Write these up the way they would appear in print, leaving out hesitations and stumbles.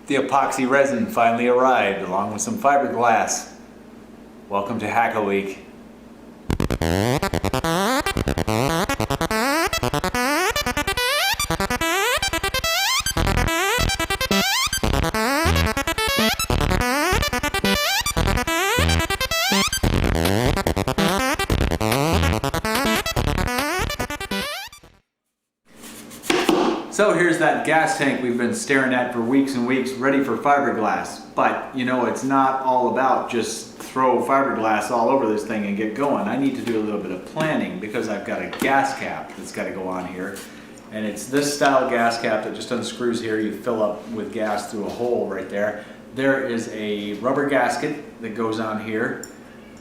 The epoxy resin finally arrived along with some fiberglass. Welcome to Hack a Week. So here's that gas tank we've been staring at for weeks and weeks, ready for fiberglass. But you know, it's not all about just throw fiberglass all over this thing and get going. I need to do a little bit of planning because I've got a gas cap that's got to go on here. And it's this style gas cap that just unscrews here. You fill up with gas through a hole right there. There is a rubber gasket that goes on here.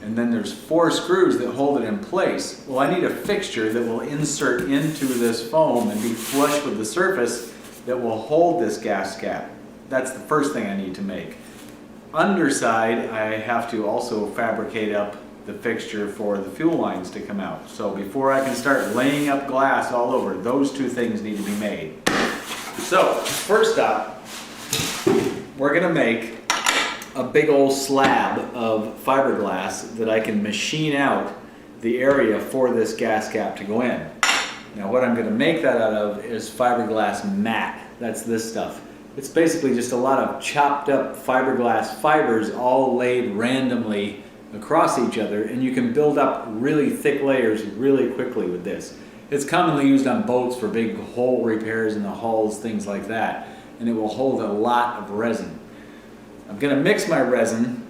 And then there's 4 screws that hold it in place. Well, I need a fixture that will insert into this foam and be flush with the surface that will hold this gas cap. That's the first thing I need to make. Underside, I have to also fabricate up the fixture for the fuel lines to come out. So before I can start laying up glass all over, those 2 things need to be made. So first up, we're gonna make a big old slab of fiberglass that I can machine out the area for this gas cap to go in. Now what I'm going to make that out of is fiberglass mat. That's this stuff. It's basically just a lot of chopped up fiberglass fibers all laid randomly across each other, and you can build up really thick layers really quickly with this. It's commonly used on boats for big hull repairs in the hulls, things like that, and it will hold a lot of resin. I'm going to mix my resin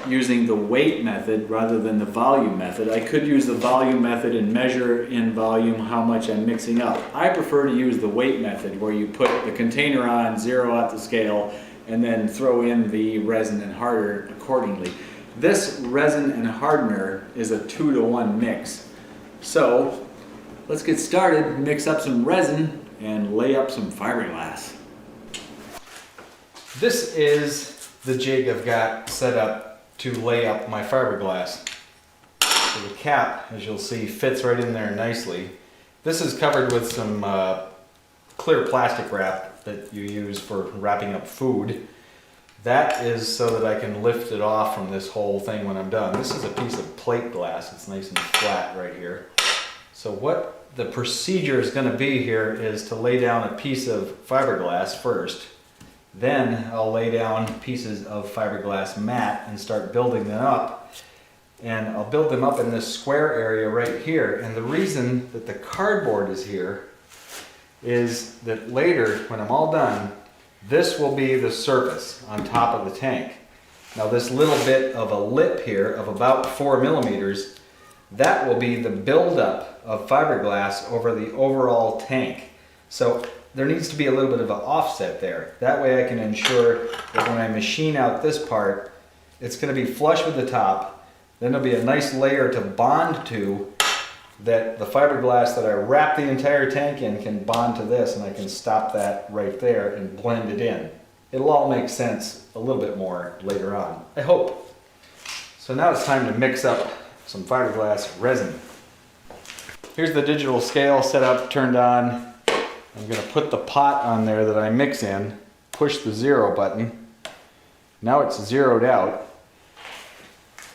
using the weight method rather than the volume method. I could use the volume method and measure in volume how much I'm mixing up. I prefer to use the weight method where you put the container on, zero out the scale, and then throw in the resin and harden accordingly. This resin and hardener is a 2-to-1 mix. So let's get started, mix up some resin and lay up some fiberglass. This is the jig I've got set up to lay up my fiberglass. So the cap, as you'll see, fits right in there nicely. This is covered with some clear plastic wrap that you use for wrapping up food. That is so that I can lift it off from this whole thing when I'm done. This is a piece of plate glass. It's nice and flat right here. So what the procedure is going to be here is to lay down a piece of fiberglass first. Then I'll lay down pieces of fiberglass mat and start building them up. And I'll build them up in this square area right here. And the reason that the cardboard is here is that later, when I'm all done, this will be the surface on top of the tank. Now this little bit of a lip here of about 4 millimeters, that will be the buildup of fiberglass over the overall tank. So there needs to be a little bit of an offset there. That way I can ensure that when I machine out this part, it's going to be flush with the top. Then there'll be a nice layer to bond to that the fiberglass that I wrap the entire tank in can bond to this, and I can stop that right there and blend it in. It'll all make sense a little bit more later on, I hope. So now it's time to mix up some fiberglass resin. Here's the digital scale set up, turned on. I'm going to put the pot on there that I mix in, push the 0 button. Now it's zeroed out.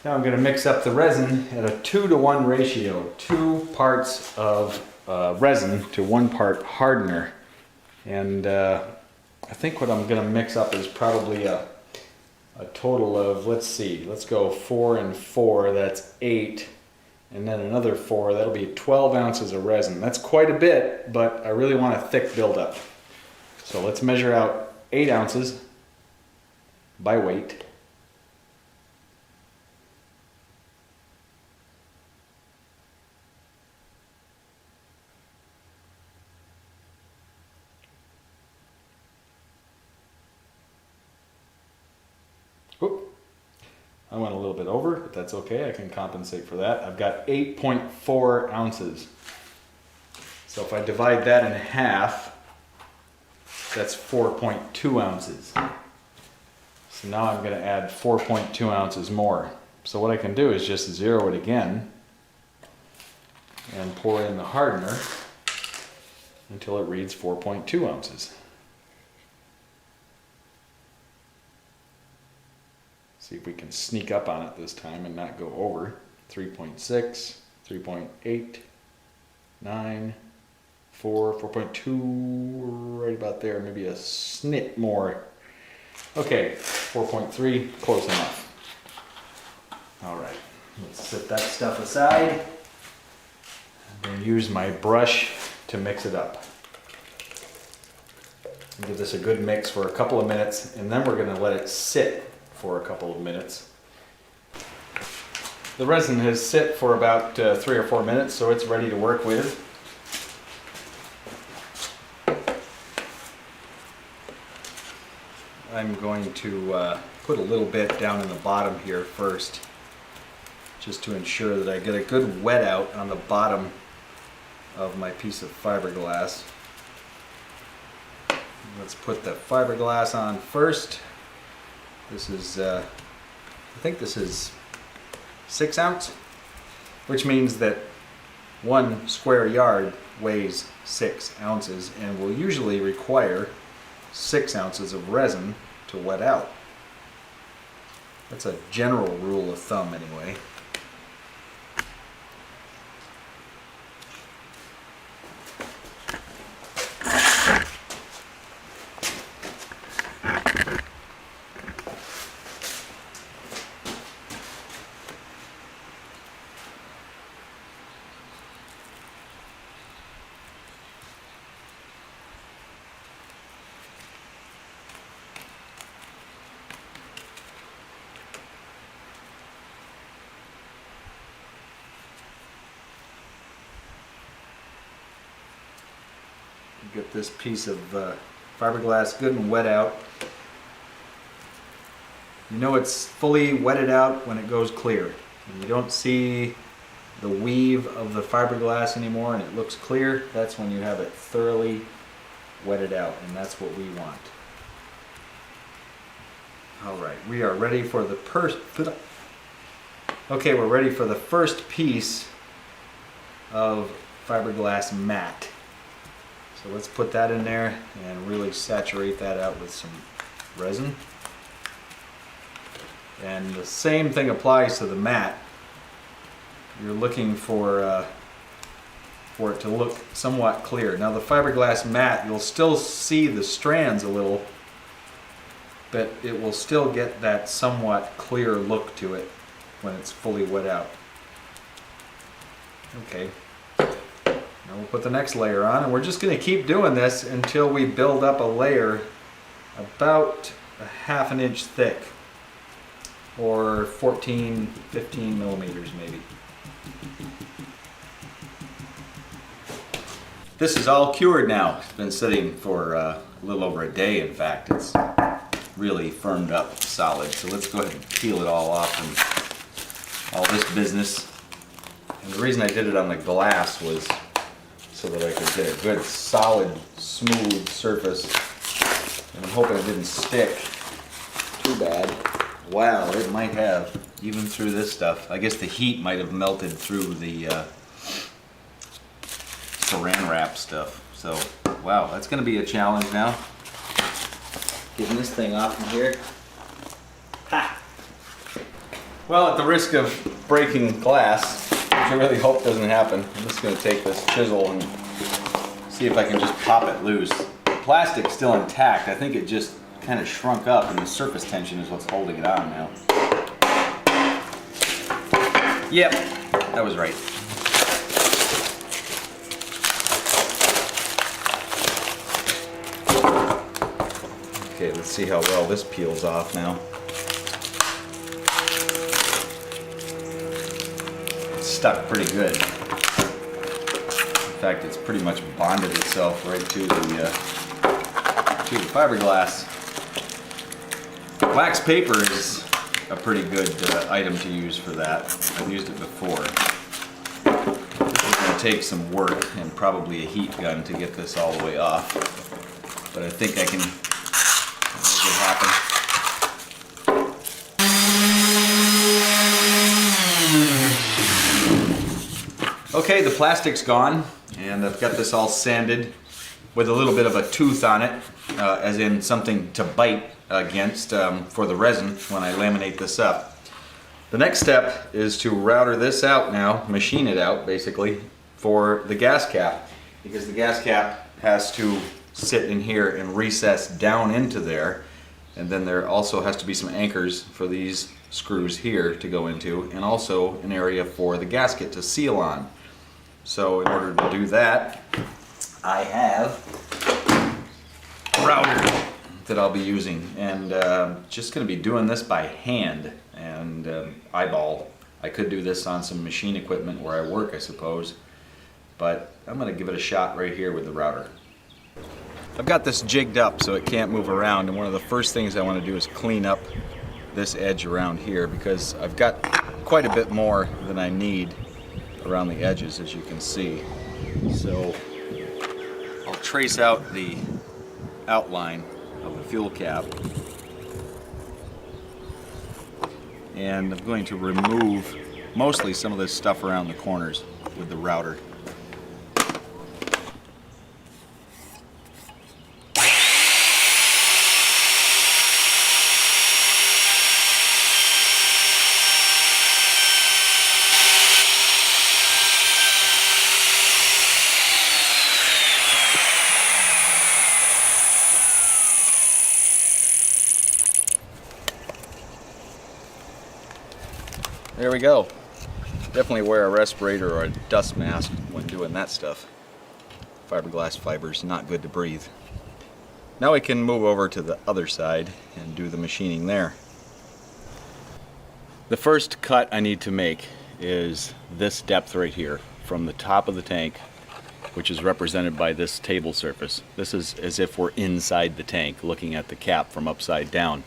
Now I'm going to mix up the resin at a 2-to-1 ratio. 2 parts of resin to 1 part hardener. And I think what I'm going to mix up is probably a total of, let's see, let's go 4 and 4, that's 8. And then another 4, that'll be 12 ounces of resin. That's quite a bit, but I really want a thick buildup. So let's measure out 8 ounces by weight. Oop. I went a little bit over, but that's okay. I can compensate for that. I've got 8.4 ounces. So if I divide that in half, that's 4.2 ounces. So now I'm going to add 4.2 ounces more. So what I can do is just zero it again and pour in the hardener until it reads 4.2 ounces. See if we can sneak up on it this time and not go over. 3.6, 3.8, 9, 4, 4.2, right about there, maybe a snit more. Okay, 4.3, close enough. All right, let's set that stuff aside. I'm going to use my brush to mix it up. Give this a good mix for a couple of minutes, and then we're going to let it sit for a couple of minutes. The resin has sit for about 3 or 4 minutes, so it's ready to work with. I'm going to put a little bit down in the bottom here first, just to ensure that I get a good wet out on the bottom of my piece of fiberglass. Let's put the fiberglass on first. This is, I think this is 6 ounce, which means that 1 square yard weighs 6 ounces and will usually require 6 ounces of resin to wet out. That's a general rule of thumb anyway. Get this piece of fiberglass good and wet out. You know it's fully wetted out when it goes clear. When you don't see the weave of the fiberglass anymore and it looks clear, that's when you have it thoroughly wetted out, and that's what we want. Alright, we are ready for the we're ready for the first piece of fiberglass mat. So let's put that in there and really saturate that out with some resin. And the same thing applies to the mat. You're looking for it to look somewhat clear. Now the fiberglass mat, you'll still see the strands a little, but it will still get that somewhat clear look to it when it's fully wet out. Okay. Now we'll put the next layer on, and we're just going to keep doing this until we build up a layer about a ½ an inch thick, or 14, 15 millimeters maybe. This is all cured now. It's been sitting for a little over a day, in fact. It's really firmed up solid. So let's go ahead and peel it all off and all this business. And the reason I did it on the glass was so that I could get a good, solid, smooth surface. And I'm hoping it didn't stick too bad. Wow, it might have, even through this stuff. I guess the heat might have melted through the saran wrap stuff. So, wow, that's going to be a challenge now. Getting this thing off from here. Ha! Well, at the risk of breaking glass, which I really hope doesn't happen, I'm just going to take this chisel and see if I can just pop it loose. The plastic's still intact. I think it just kind of shrunk up, and the surface tension is what's holding it on now. Yep, that was right. Okay, let's see how well this peels off now. It's stuck pretty good. In fact, it's pretty much bonded itself right to the fiberglass. Wax paper is a pretty good item to use for that. I've used it before. It's going to take some work and probably a heat gun to get this all the way off, but I think I can make it happen. Okay, the plastic's gone, and I've got this all sanded. with a little bit of a tooth on it, as in something to bite against for the resin when I laminate this up. The next step is to router this out now, machine it out basically, for the gas cap, because the gas cap has to sit in here and recess down into there, and then there also has to be some anchors for these screws here to go into, and also an area for the gasket to seal on. So in order to do that, I have a router that I'll be using, and just going to be doing this by hand and eyeball. I could do this on some machine equipment where I work, I suppose, but I'm going to give it a shot right here with the router. I've got this jigged up so it can't move around, and one of the first things I want to do is clean up this edge around here, because I've got quite a bit more than I need around the edges, as you can see. So I'll trace out the outline of the fuel cap, and I'm going to remove mostly some of this stuff around the corners with the router. There we go. Definitely wear a respirator or a dust mask when doing that stuff. Fiberglass fibers, not good to breathe. Now we can move over to the other side and do the machining there. The first cut I need to make is this depth right here, from the top of the tank, which is represented by this table surface. This is as if we're inside the tank looking at the cap from upside down.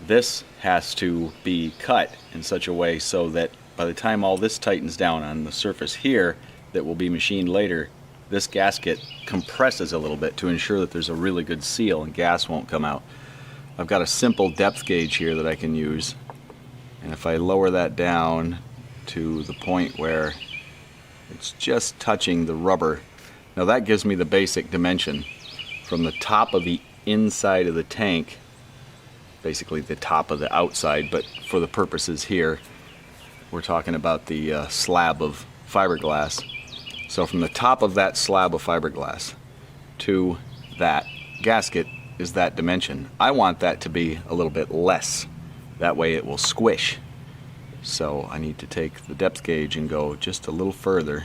This has to be cut in such a way so that by the time all this tightens down on the surface here that will be machined later, this gasket compresses a little bit to ensure that there's a really good seal and gas won't come out. I've got a simple depth gauge here that I can use, and if I lower that down to the point where it's just touching the rubber, now that gives me the basic dimension from the top of the inside of the tank, basically the top of the outside, but for the purposes here we're talking about the slab of fiberglass. So from the top of that slab of fiberglass to that gasket is that dimension. I want that to be a little bit less, that way it will squish. So I need to take the depth gauge and go just a little further.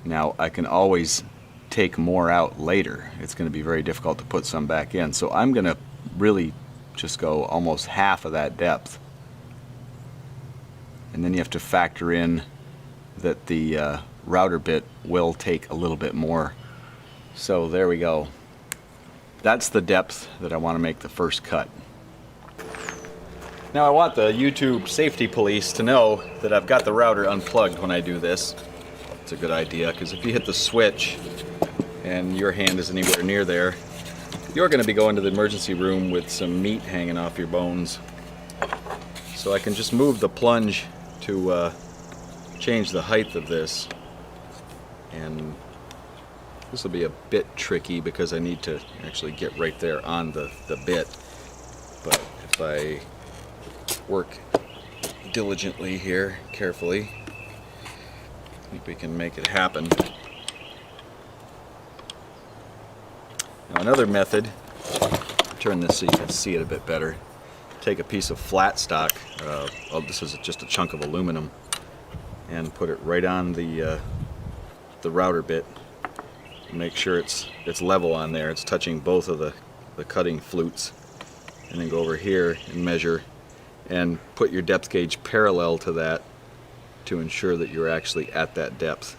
Now I can always take more out later. It's going to be very difficult to put some back in, so I'm going to really just go almost half of that depth, and then you have to factor in that the router bit will take a little bit more. So there we go. That's the depth that I want to make the first cut. Now I want the YouTube safety police to know that I've got the router unplugged when I do this. It's a good idea, because if you hit the switch and your hand is anywhere near there, you're going to be going to the emergency room with some meat hanging off your bones. So I can just move the plunge to change the height of this, and this will be a bit tricky because I need to actually get right there on the bit, but if I work diligently here, carefully, I think we can make it happen. Now another method, turn this so you can see it a bit better. Take a piece of flat stock, this is just a chunk of aluminum, and put it right on the router bit. Make sure it's level on there, it's touching both of the cutting flutes, and then go over here and measure and put your depth gauge parallel to that to ensure that you're actually at that depth.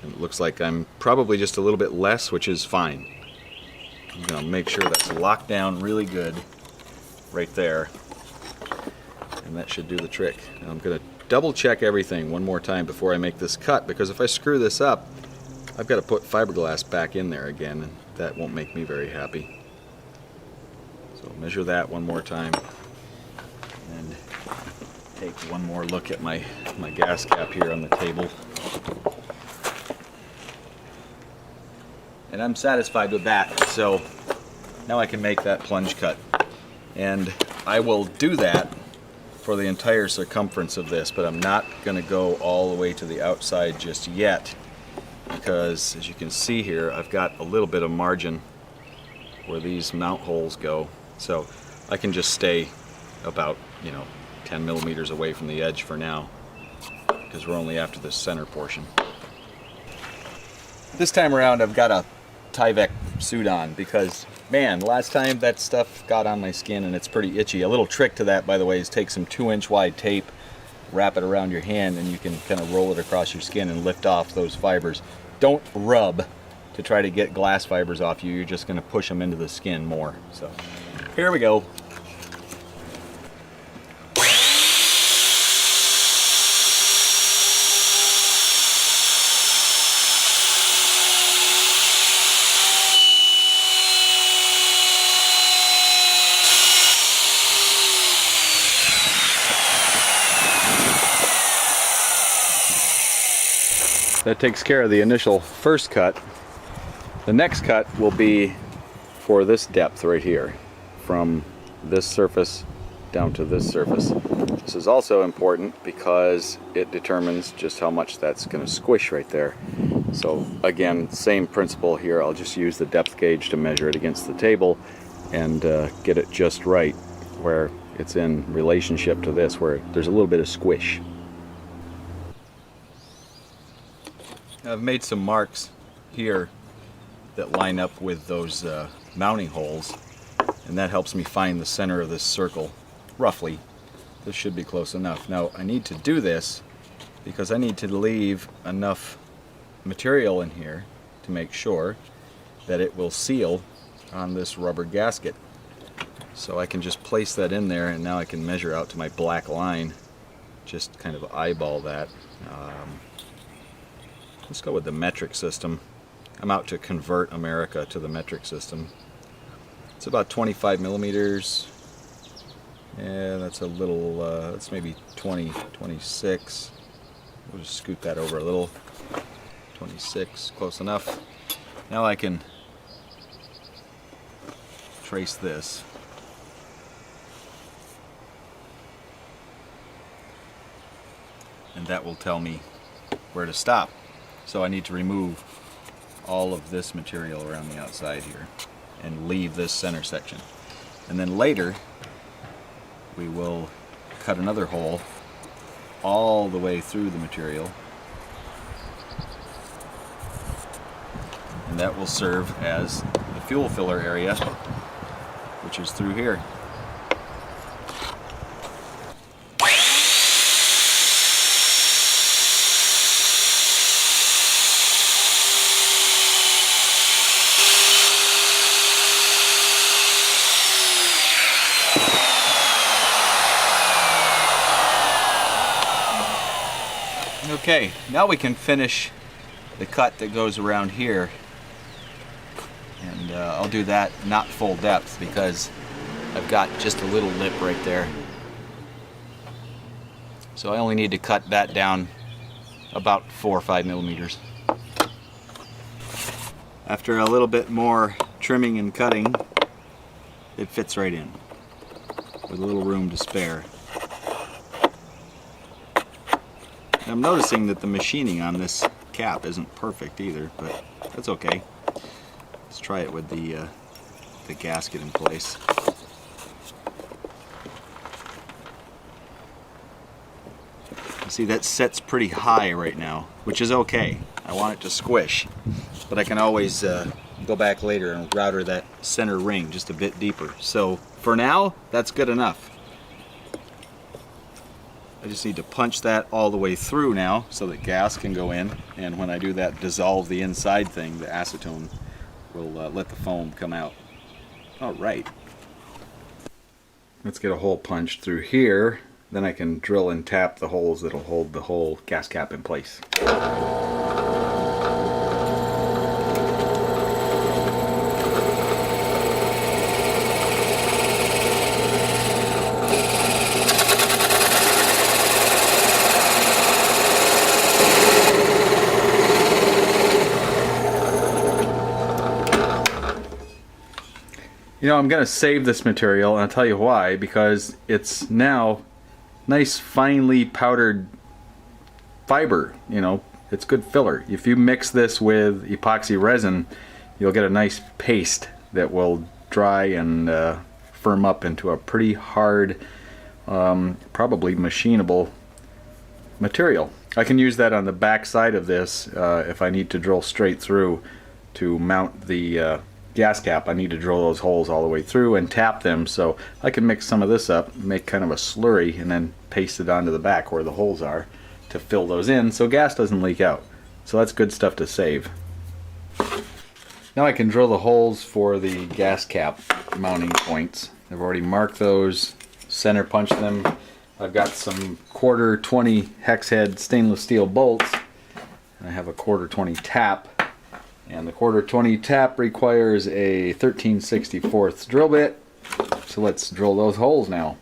And it looks like I'm probably just a little bit less, which is fine. I'm going to make sure that's locked down really good right there, and that should do the trick. Now I'm going to double check everything one more time before I make this cut, because if I screw this up, I've got to put fiberglass back in there again, and that won't make me very happy. So measure that one more time, and take one more look at my gas cap here on the table. and I'm satisfied with that. So now I can make that plunge cut. And I will do that for the entire circumference of this, but I'm not going to go all the way to the outside just yet, because as you can see here, I've got a little bit of margin where these mount holes go. So I can just stay about, 10 millimeters away from the edge for now, because we're only after the center portion. This time around I've got a Tyvek suit on because, man, last time that stuff got on my skin and it's pretty itchy. A little trick to that, by the way, is take some 2-inch wide tape, wrap it around your hand, and you can kind of roll it across your skin and lift off those fibers. Don't rub to try to get glass fibers off you. You're just going to push them into the skin more. So here we go. That takes care of the initial first cut. The next cut will be for this depth right here, from this surface down to this surface. This is also important because it determines just how much that's going to squish right there. So again, same principle here. I'll just use the depth gauge to measure it against the table and get it just right where it's in relationship to this, where there's a little bit of squish. I've made some marks here that line up with those mounting holes, and that helps me find the center of this circle, roughly. This should be close enough. Now I need to do this because I need to leave enough material in here to make sure that it will seal on this rubber gasket. So I can just place that in there, and now I can measure out to my black line, just kind of eyeball that. Let's go with the metric system. I'm out to convert America to the metric system. It's about 25 millimeters. Yeah, that's a little, that's maybe 20, 26. We'll just scoot that over a little. 26, close enough. Now I can trace this. And that will tell me where to stop. So I need to remove all of this material around the outside here and leave this center section. And then later we will cut another hole all the way through the material, and that will serve as the fuel filler area, which is through here. Okay, now we can finish the cut that goes around here, and I'll do that not full depth because I've got just a little lip right there. So I only need to cut that down about 4 or 5 millimeters. After a little bit more trimming and cutting, it fits right in with a little room to spare. I'm noticing that the machining on this cap isn't perfect either, but that's okay. Let's try it with the gasket in place. You see, that sets pretty high right now, which is okay. I want it to squish, but I can always go back later and router that center ring just a bit deeper. So for now, that's good enough. I just need to punch that all the way through now so that gas can go in, and when I do that dissolve the inside thing, the acetone will let the foam come out. All right. Let's get a hole punched through here, then I can drill and tap the holes that'll hold the whole gas cap in place. You know, I'm going to save this material, and I'll tell you why. Because it's now nice finely powdered fiber. You know, it's good filler. If you mix this with epoxy resin, you'll get a nice paste that will dry and firm up into a pretty hard, probably machinable material. I can use that on the back side of this if I need to drill straight through to mount the gas cap. I need to drill those holes all the way through and tap them, so I can mix some of this up, make kind of a slurry, and then paste it onto the back where the holes are to fill those in so gas doesn't leak out. So that's good stuff to save. Now I can drill the holes for the gas cap mounting points. I've already marked those, center punched them. I've got some 1/4 20 hex head stainless steel bolts. I have a 1/4 20 tap, and the 1/4 20 tap requires a 13/64 drill bit. So let's drill those holes now.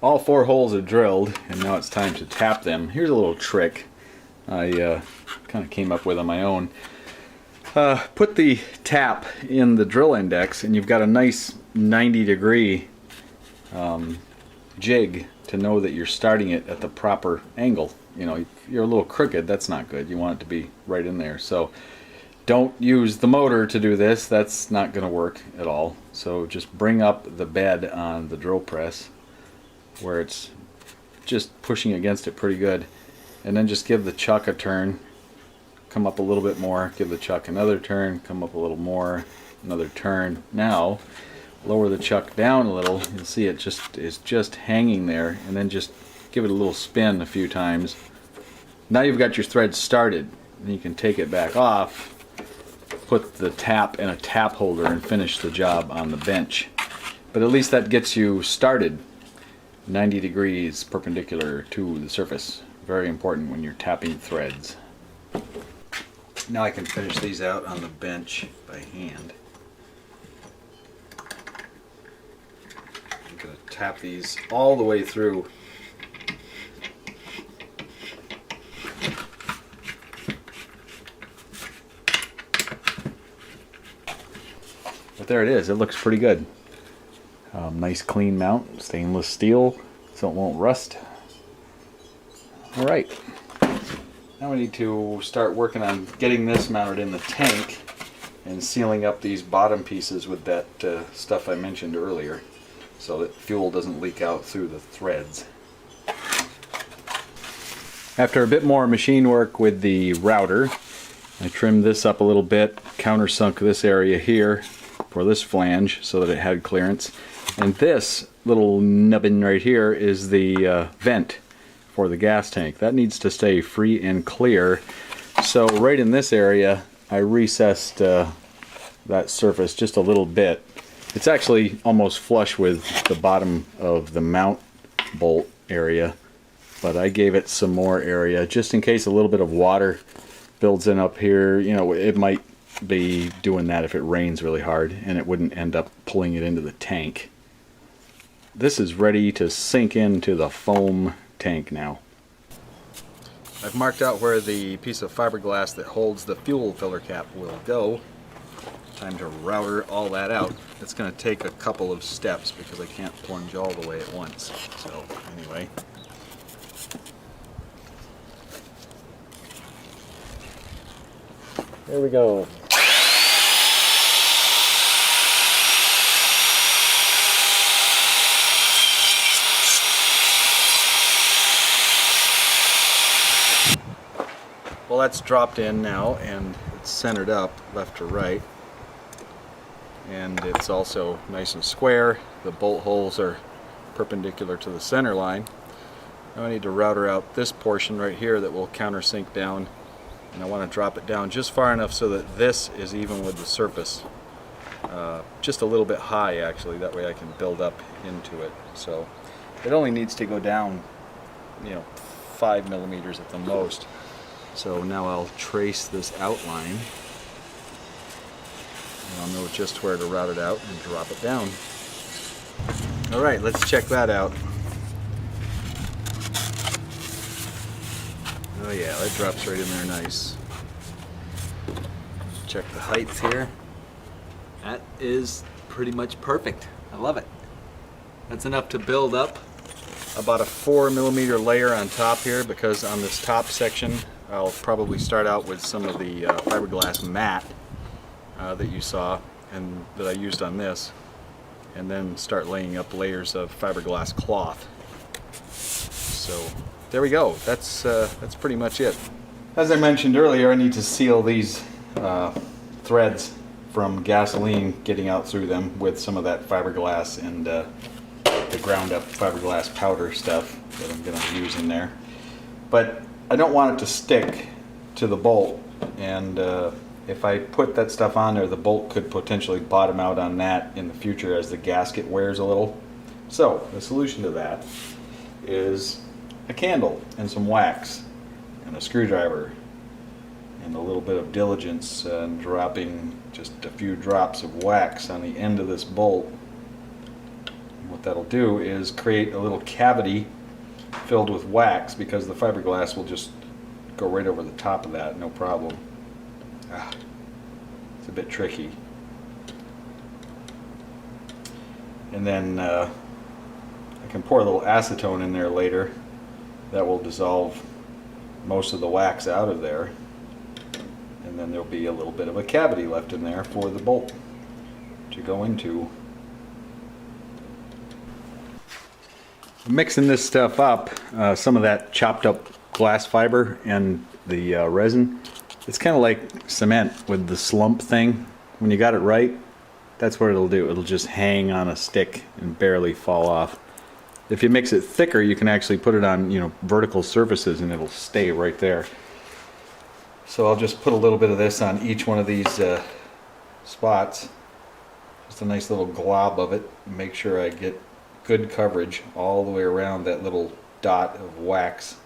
All 4 holes are drilled, and now it's time to tap them. Here's a little trick I kind of came up with on my own. Put the tap in the drill index, and you've got a nice 90-degree jig to know that you're starting it at the proper angle. You know, if you're a little crooked, that's not good. You want it to be right in there. So don't use the motor to do this. That's not going to work at all. So just bring up the bed on the drill press where it's just pushing against it pretty good, and then just give the chuck a turn. Come up a little bit more, give the chuck another turn, come up a little more, another turn. Now lower the chuck down a little. You'll see it is just hanging there, and then just give it a little spin a few times. Now you've got your thread started, and you can take it back off, put the tap in a tap holder, and finish the job on the bench. But at least that gets you started 90 degrees perpendicular to the surface. Very important when you're tapping threads. Now I can finish these out on the bench by hand. I'm going to tap these all the way through. But there it is. It looks pretty good. Nice clean mount, stainless steel, so it won't rust. Alright. Now we need to start working on getting this mounted in the tank and sealing up these bottom pieces with that stuff I mentioned earlier so that fuel doesn't leak out through the threads. After a bit more machine work with the router, I trimmed this up a little bit, countersunk this area here for this flange so that it had clearance. And this little nubbin right here is the vent for the gas tank. That needs to stay free and clear. So right in this area, I recessed that surface just a little bit. It's actually almost flush with the bottom of the mount bolt area, but I gave it some more area just in case a little bit of water builds in up here. You know, it might be doing that if it rains really hard, and it wouldn't end up pulling it into the tank. This is ready to sink into the foam tank now. I've marked out where the piece of fiberglass that holds the fuel filler cap will go. Time to router all that out. It's going to take a couple of steps because I can't plunge all the way at once. So anyway. There we go. Well, that's dropped in now, and it's centered up left to right, and it's also nice and square. The bolt holes are perpendicular to the center line. Now I need to router out this portion right here that will countersink down, and I want to drop it down just far enough so that this is even with the surface. Just a little bit high, actually, that way I can build up into it. So it only needs to go down, 5 millimeters at the most. So now I'll trace this outline, and I'll know just where to route it out and drop it down. Alright, let's check that out. Oh yeah, that drops right in there nice. Check the height here. That is pretty much perfect. I love it. That's enough to build up about a 4mm layer on top here, because on this top section I'll probably start out with some of the fiberglass mat that you saw and that I used on this, and then start laying up layers of fiberglass cloth. So there we go. That's pretty much it. As I mentioned earlier, I need to seal these threads from gasoline getting out through them with some of that fiberglass and the ground up fiberglass powder stuff that I'm going to use in there. But I don't want it to stick to the bolt, and if I put that stuff on there, the bolt could potentially bottom out on that in the future as the gasket wears a little. So the solution to that is a candle and some wax and a screwdriver and a little bit of diligence, and dropping just a few drops of wax on the end of this bolt. And what that'll do is create a little cavity filled with wax, because the fiberglass will just go right over the top of that, no problem. It's a bit tricky. And then I can pour a little acetone in there later. That will dissolve most of the wax out of there, and then there'll be a little bit of a cavity left in there for the bolt to go into. Mixing this stuff up, some of that chopped up glass fiber and the resin, it's kind of like cement with the slump thing. When you got it right, that's what it'll do. It'll just hang on a stick and barely fall off. If you mix it thicker, you can actually put it on, vertical surfaces, and it'll stay right there. So I'll just put a little bit of this on each one of these spots. Just a nice little glob of it. Make sure I get good coverage all the way around that little dot of wax.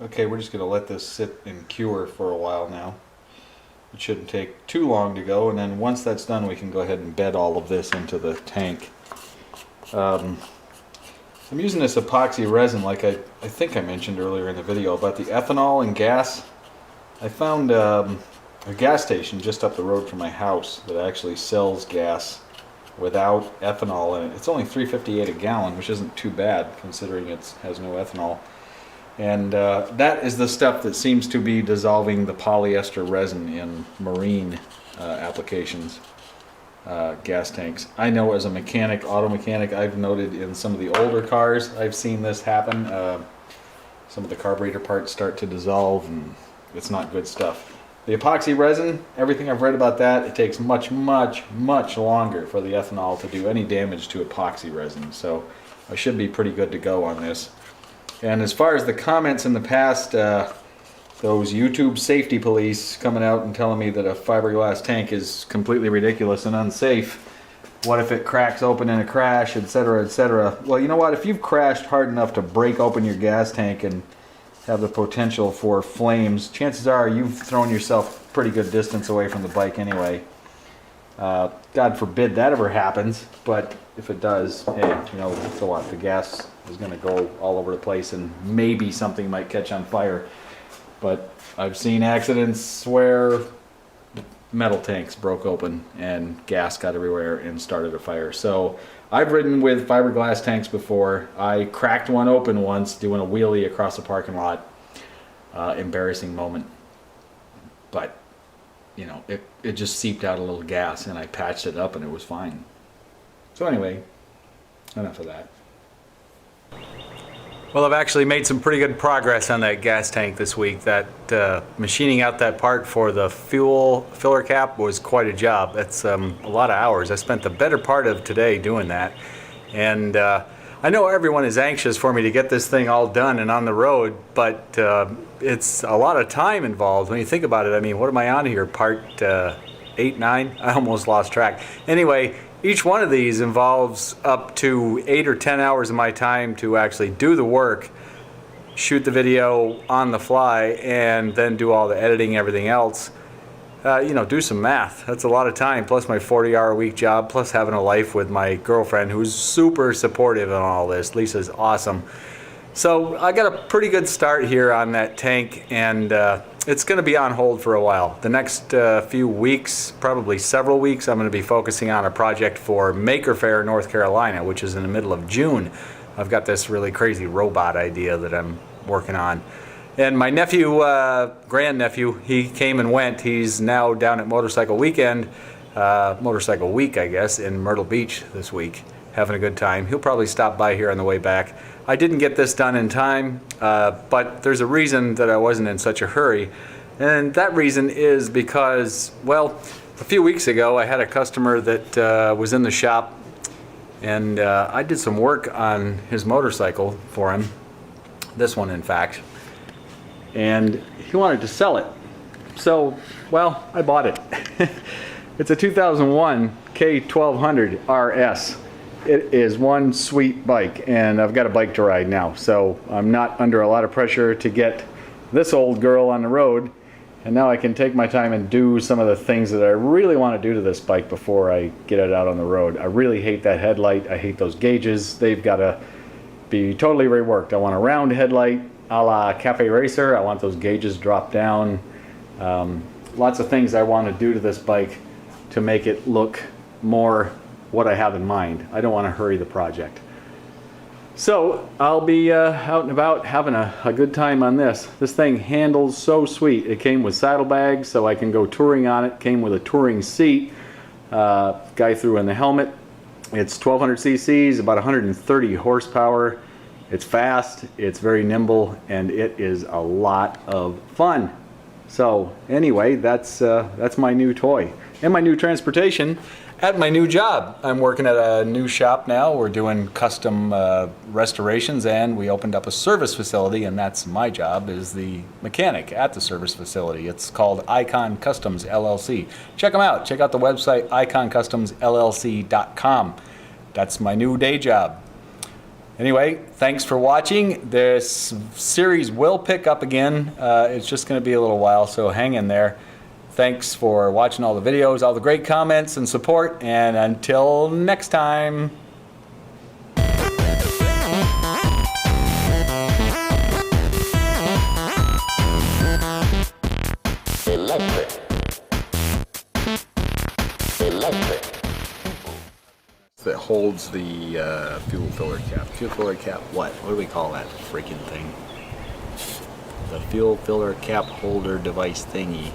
Okay, we're just going to let this sit and cure for a while now. It shouldn't take too long to go, and then once that's done, we can go ahead and bed all of this into the tank. I'm using this epoxy resin, like I think I mentioned earlier in the video about the ethanol and gas. I found a gas station just up the road from my house that actually sells gas without ethanol in it. It's only $3.58 a gallon, which isn't too bad considering it has no ethanol. And that is the stuff that seems to be dissolving the polyester resin in marine applications, gas tanks. I know as a mechanic, auto mechanic, I've noted in some of the older cars, I've seen this happen. Some of the carburetor parts start to dissolve, and it's not good stuff. The epoxy resin, everything I've read about that, it takes much, much, much longer for the ethanol to do any damage to epoxy resin. So I should be pretty good to go on this. And as far as the comments in the past, those YouTube safety police coming out and telling me that a fiberglass tank is completely ridiculous and unsafe. What if it cracks open in a crash, etc., etc. Well, you know what? If you've crashed hard enough to break open your gas tank and have the potential for flames, chances are you've thrown yourself pretty good distance away from the bike anyway. God forbid that ever happens, but if it does, hey, so what? The gas is going to go all over the place, and maybe something might catch on fire. But I've seen accidents where metal tanks broke open and gas got everywhere and started a fire. So I've ridden with fiberglass tanks before. I cracked one open once doing a wheelie across a parking lot. Embarrassing moment. But it just seeped out a little gas, and I patched it up and it was fine. So anyway, enough of that. Well, I've actually made some pretty good progress on that gas tank this week. That machining out that part for the fuel filler cap was quite a job. That's a lot of hours. I spent the better part of today doing that. And I know everyone is anxious for me to get this thing all done and on the road, but it's a lot of time involved when you think about it. I mean, what am I on here? Part 8, 9? I almost lost track. Anyway, each one of these involves up to 8 or 10 hours of my time to actually do the work, shoot the video on the fly, and then do all the editing, everything else. you know, do some math. That's a lot of time, plus my 40-hour-a-week job, plus having a life with my girlfriend who's super supportive in all this. Lisa's awesome. So I got a pretty good start here on that tank, and it's going to be on hold for a while. The next few weeks, probably several weeks, I'm going to be focusing on a project for Maker Faire, North Carolina, which is in the middle of June. I've got this really crazy robot idea that I'm working on. And my nephew, grandnephew, he came and went. He's now down at Motorcycle Weekend, Motorcycle Week, I guess, in Myrtle Beach this week, having a good time. He'll probably stop by here on the way back. I didn't get this done in time, but there's a reason that I wasn't in such a hurry. And that reason is because, well, a few weeks ago I had a customer that was in the shop, and I did some work on his motorcycle for him, this one in fact, and he wanted to sell it. So, well, I bought it. It's a 2001 K1200 RS. It is one sweet bike, and I've got a bike to ride now, so I'm not under a lot of pressure to get this old girl on the road, and now I can take my time and do some of the things that I really want to do to this bike before I get it out on the road. I really hate that headlight. I hate those gauges. They've got to be totally reworked. I want a round headlight a la Cafe Racer. I want those gauges dropped down. Lots of things I want to do to this bike to make it look more what I have in mind. I don't want to hurry the project. So I'll be out and about having a good time on this. This thing handles so sweet. It came with saddlebags so I can go touring on it. Came with a touring seat. Guy threw in the helmet. It's 1200 cc's, about 130 horsepower. It's fast, it's very nimble, and it is a lot of fun. So anyway, that's my new toy and my new transportation at my new job. I'm working at a new shop now. We're doing custom restorations, and we opened up a service facility, and that's my job, is the mechanic at the service facility. It's called Icon Customs LLC. Check them out. Check out the website iconcustomsllc.com. That's my new day job. Anyway, thanks for watching. This series will pick up again. It's just going to be a little while, so hang in there. Thanks for watching all the videos, all the great comments and support, and until next time. That holds the fuel filler cap. Fuel filler cap what? What do we call that freaking thing? The fuel filler cap holder device thingy.